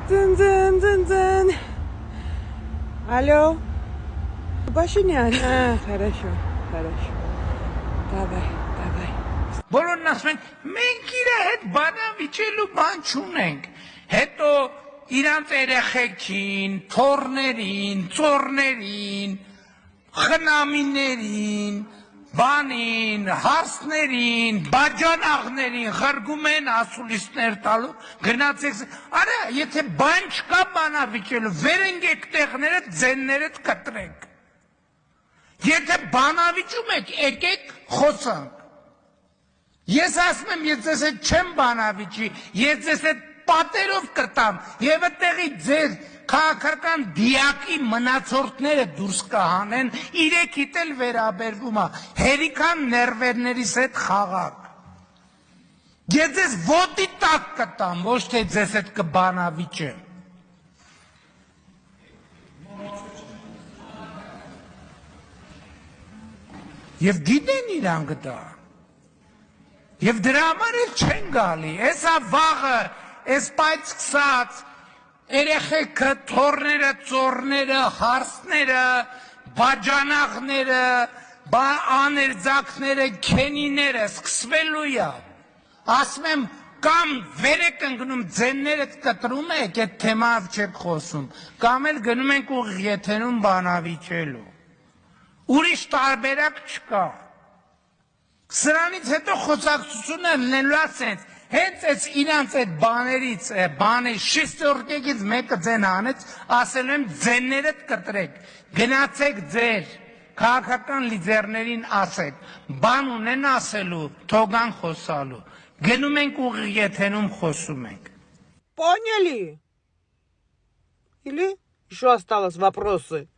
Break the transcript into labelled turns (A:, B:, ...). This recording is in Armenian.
A: Дзын-дзын-дзын-дзын. Алло. Пашинян. Хорошо. Давай.
B: Բոլորն ասում են, մենք իր հետ բանավիճելու բան չունենք, հետո իրանց երեխեքին, թոռներին, ծոռներին, խնամիներին, բանին, հարսներին, բաջանաղներին ղրգում են ասուլիսներ տալու, գնացեք, արա, եթե բան չկա բանավիճելու, վեր ընկեք տեղներդ, ձեններդ կտրեք, եթե բանավիճում եք, եկեք խոսանք, ես ասում եմ, ես ձեզ հետ չեմ բանավիճի, ես ձեզ հետ պատերով կտամ և այդտեղի ձեր քաղաքական դիակի մնացորդները դուրս կհանեն, իրեքիդ էլ վերաբերվում է, հերիքան ներվերներիս հետ խաղակ։ Ես ձեզ ոտի տակ կտամ, ոչ թե ձեզ հետ կբանավիճեմ։ Եվ գիտեն իրանք դա։ Եվ դրա համար էլ չեն գալի, էսա վաղը, էս պայծ կսած, երեխեքը, թոռները, ծոռները, հարսները, բաջանաղները, աներձակները, քենիները սկսվելու է, ասում եմ, կամ վեր եք ընկնում, ձեններդ կտրում եք, այդ թեմայով չեք խոսում, կամ էլ գնում ենք ուղիղ եթերում բանավիճելու, ուրիշ տարբերակ չկա, սրանից հետո խոսակցությունը լինելու ասենց, հենց այս իրանց այդ բաներից, բանի շիստորկեքից մեկը ձեն հանեց, ասելու եմ ձեններդ կտրեք, գնացեք ձեր քաղաքական լիդերներին ասեք, բան ունեն ասելու, թողան խոսալու, գնում ենք ուղիղ եթերում խոսում ենք։
A: Поняли? Или еще осталось вопросы?